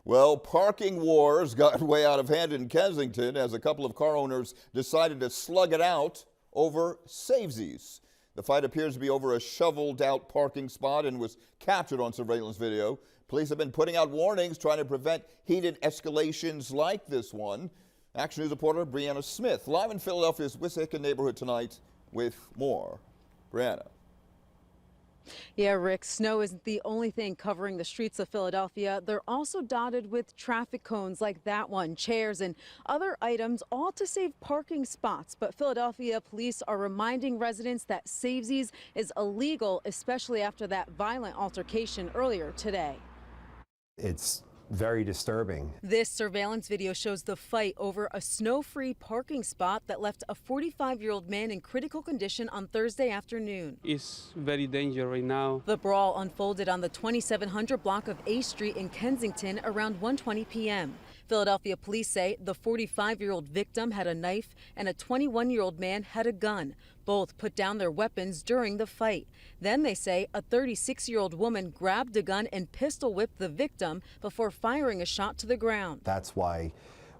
Well, parking wars got way out of hand in Kensington as a couple of car owners decided to slug it out over savesies. The fight appears to be over a shoveled out parking spot and was captured on surveillance video. Police have been putting out warnings trying to prevent heated escalations like this one. Action News reporter Brianna Smith live in Philadelphia's Wissahickon neighborhood tonight with more. Brianna. Yeah, Rick, snow isn't the only thing covering the streets of Philadelphia. They're also dotted with traffic cones like that one, chairs and other items, all to save parking spots. But Philadelphia police are reminding residents that savesies is illegal, especially after that violent altercation earlier today. It's very disturbing. This surveillance video shows the fight over a snow-free parking spot that left a 45-year-old man in critical condition on Thursday afternoon. It's very dangerous right now. The brawl unfolded on the 2700 block of A Street in Kensington around 1:20 p.m. Philadelphia police say the 45-year-old victim had a knife and a 21-year-old man had a gun. Both put down their weapons during the fight. Then they say a 36-year-old woman grabbed a gun and pistol whipped the victim before firing a shot to the ground. That's why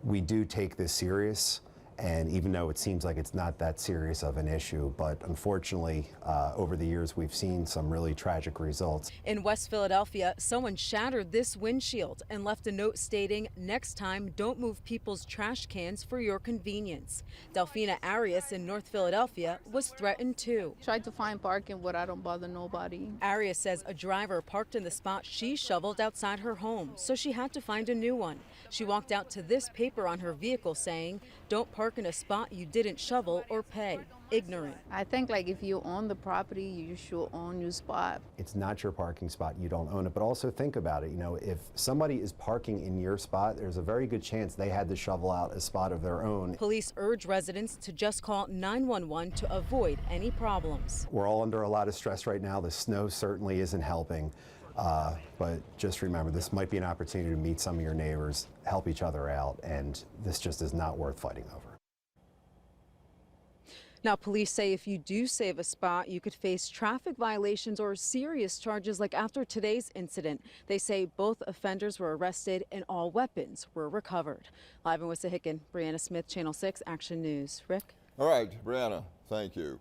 we do take this serious. And even though it seems like it's not that serious of an issue, but unfortunately, over the years, we've seen some really tragic results. In West Philadelphia, someone shattered this windshield and left a note stating, "Next time, don't move people's trash cans for your convenience." Delphina Arias in North Philadelphia was threatened too. Tried to find parking where I don't bother nobody. Arias says a driver parked in the spot she shoveled outside her home, so she had to find a new one. She walked out to this paper on her vehicle saying, "Don't park in a spot you didn't shovel or pay." Ignorant. I think like if you own the property, you should own your spot. It's not your parking spot, you don't own it, but also think about it. You know, if somebody is parking in your spot, there's a very good chance they had to shovel out a spot of their own. Police urge residents to just call 911 to avoid any problems. We're all under a lot of stress right now. The snow certainly isn't helping. But just remember, this might be an opportunity to meet some of your neighbors, help each other out, and this just is not worth fighting over. Now, police say if you do save a spot, you could face traffic violations or serious charges like after today's incident. They say both offenders were arrested and all weapons were recovered. Live in Wissahickon, Brianna Smith, Channel 6 Action News. Rick? All right, Brianna, thank you.